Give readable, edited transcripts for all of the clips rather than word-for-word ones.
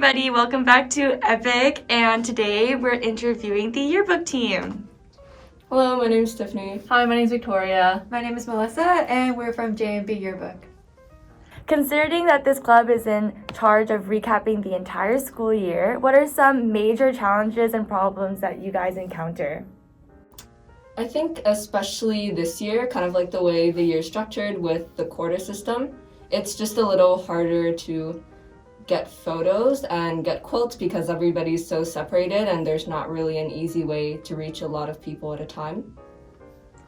everybody, welcome back to Epic, and today we're interviewing the yearbook team. Hello, my name is Tiffany. Hi, my name is Victoria. My name is Melissa, and we're from J.N Yearbook. Considering that this club is in charge of recapping the entire school year, what are some major challenges and problems that you guys encounter? I think especially this year, kind of like the way the year is structured with the quarter system, it's just a little harder to get photos and get quotes because everybody's so separated and there's not really an easy way to reach a lot of people at a time.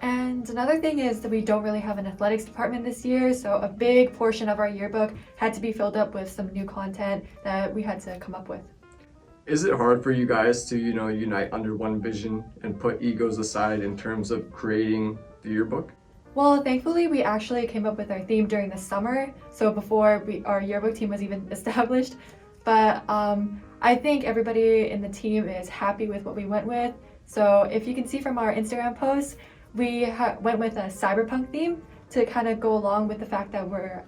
And another thing is that we don't really have an athletics department this year, so a big portion of our yearbook had to be filled up with some new content that we had to come up with. Is it hard for you guys to, unite under one vision and put egos aside in terms of creating the yearbook? Well, thankfully, we actually came up with our theme during the summer, so before our yearbook team was even established. But I think everybody in the team is happy with what we went with. So if you can see from our Instagram posts, we went with a cyberpunk theme to kind of go along with the fact that we're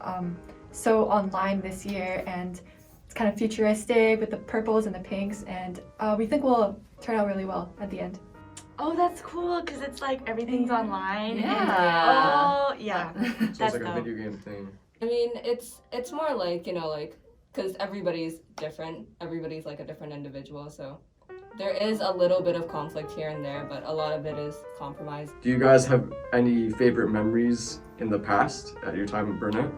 so online this year, and it's kind of futuristic with the purples and the pinks, and we think we'll turn out really well at the end. Oh, that's cool, because it's like everything's online. Yeah. Yeah. So That's it's like dope. a video game thing. I mean, it's more like, because everybody's different, everybody's like a different individual, so there is a little bit of conflict here and there, but a lot of it is compromise. Do you guys have any favorite memories in the past at your time at Burnett?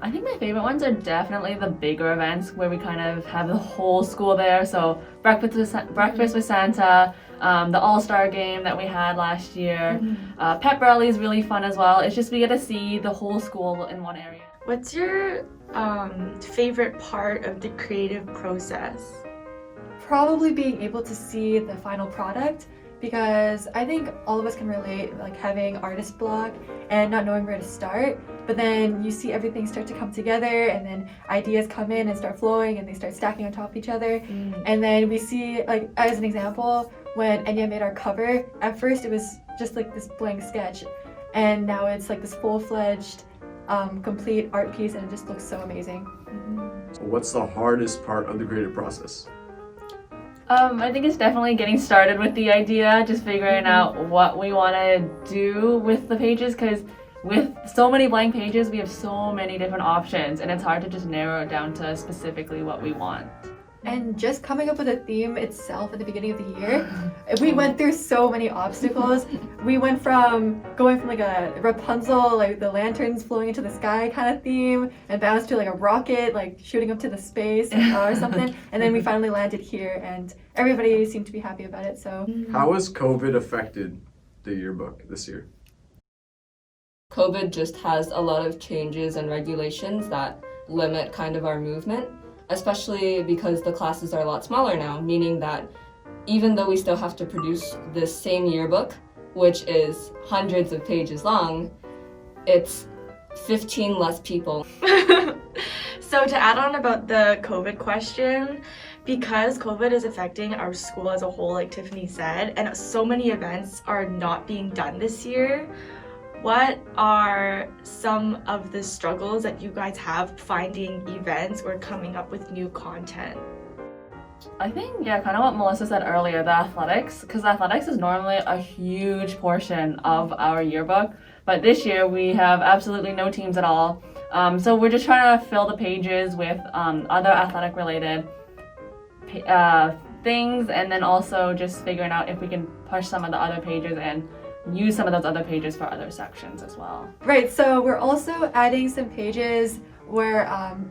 I think my favorite ones are definitely the bigger events where we kind of have the whole school there. So breakfast with Santa, the All-Star game that we had last year. Pep rally is really fun as well. It's just we get to see the whole school in one area. What's your favorite part of the creative process? Probably being able to see the final product, because I think all of us can relate, like having artist block and not knowing where to start, but then you see everything start to come together, and then ideas come in and start flowing, and they start stacking on top of each other. And then we see, like, as an example, when Enya made our cover, at first it was just like this blank sketch, and now it's like this full-fledged complete art piece, and it just looks so amazing. What's the hardest part of the creative process? I think it's definitely getting started with the idea, just figuring out what we want to do with the pages, because with so many blank pages, we have so many different options, and it's hard to just narrow it down to specifically what we want. And just coming up with a theme itself at the beginning of the year, we went through so many obstacles. We went from going from like a Rapunzel, like the lanterns flowing into the sky kind of theme, and bounced to like a rocket, like shooting up to the space or something. And then we finally landed here, and everybody seemed to be happy about it. So How has COVID affected the yearbook this year? COVID just has a lot of changes and regulations that limit kind of our movement, especially because the classes are a lot smaller now, meaning that even though we still have to produce this same yearbook, which is hundreds of pages long, it's 15 less people. So to add on about the COVID question, because COVID is affecting our school as a whole, like Tiffany said, and so many events are not being done this year, what are some of the struggles that you guys have finding events or coming up with new content? I think, kind of what Melissa said earlier, the athletics, because athletics is normally a huge portion of our yearbook, but this year we have absolutely no teams at all. So we're just trying to fill the pages with other athletic related things, and then also just figuring out if we can push some of the other pages and use some of those other pages for other sections as well. Right, so we're also adding some pages where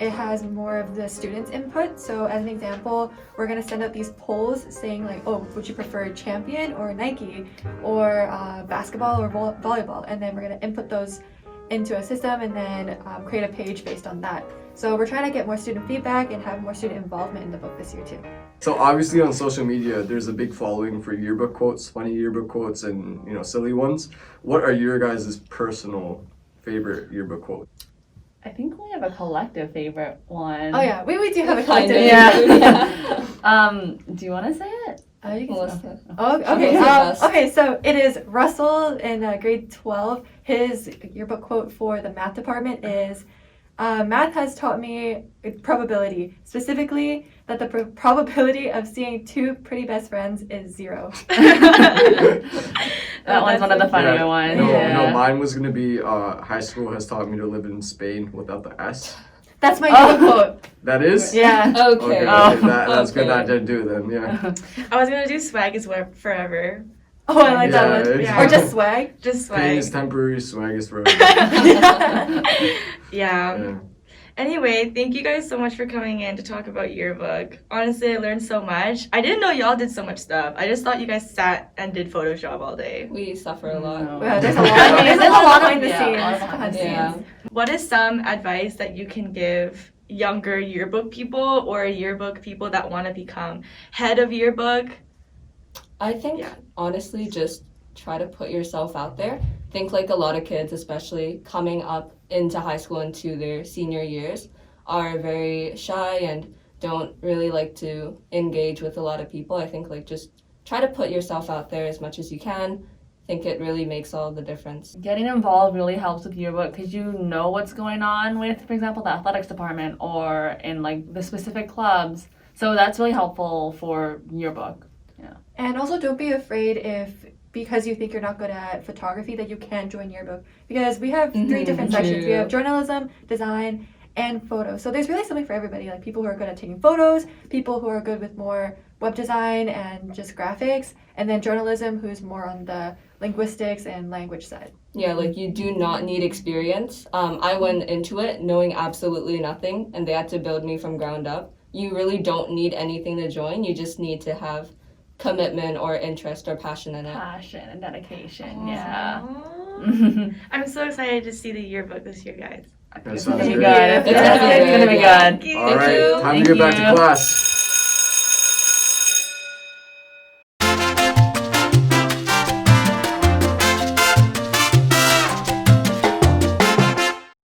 it has more of the students' input. So as an example, we're gonna send out these polls saying like, oh, would you prefer Champion or Nike, or basketball or volleyball? And then we're gonna input those into a system and then create a page based on that. So we're trying to get more student feedback and have more student involvement in the book this year too. So obviously on social media, there's a big following for yearbook quotes, funny yearbook quotes, and silly ones. What are your guys' personal favorite yearbook quotes? I think we have a collective favorite one. Oh yeah, we do have a collective. Do you want to say it? You can Melissa. Oh, okay. So it is Russell in grade 12. His yearbook quote for the math department is, Math has taught me probability, specifically that the probability of seeing two pretty best friends is 0. That one's one of the funnier ones. No, Yeah. no, mine was gonna be high school has taught me to live in Spain without the S. That's my yearbook quote. That is? Yeah. Okay. That's good. I Okay. didn't do then. Yeah. I was gonna do swag is forever. Oh, I like Yeah, that one. yeah. Or just swag. Just Pain is swag. temporary, swag is forever. Yeah. Yeah. Anyway, thank you guys so much for coming in to talk about yearbook. Honestly, I learned so much. I didn't know y'all did so much stuff. I just thought you guys sat and did Photoshop all day. We suffer a lot. No. Well, there's a lot. There's a lot behind the Yeah, a lot scenes. behind Behind the the Yeah. scenes. What is some advice that you can give younger yearbook people or yearbook people that want to become head of yearbook? I think, Yeah. honestly, just try to put yourself out there. Think like a lot of kids, especially coming up into high school into their senior years, are very shy and don't really like to engage with a lot of people. I think like just try to put yourself out there as much as you can. I think it really makes all the difference. Getting involved really helps with yearbook because you know what's going on with, for example, the athletics department or in like the specific clubs. So that's really helpful for yearbook. And also don't be afraid if because you think you're not good at photography that you can't join yearbook. Because we have 3 different sections. We true. have journalism, design, and photo. So there's really something for everybody. Like people who are good at taking photos, people who are good with more web design and just graphics, and then journalism who's more on the linguistics and language side. Yeah, like you do not need experience. I went into it knowing absolutely nothing, and they had to build me from ground up. You really don't need anything to join. You just need to have commitment or interest or passion in it. Passion and dedication, yeah. Aw. I'm so excited to see the yearbook this year, guys. That sounds It's gonna be good. good. It's gonna be It's gonna be good. good. Thank All right, you. time Thank to get back to you. class.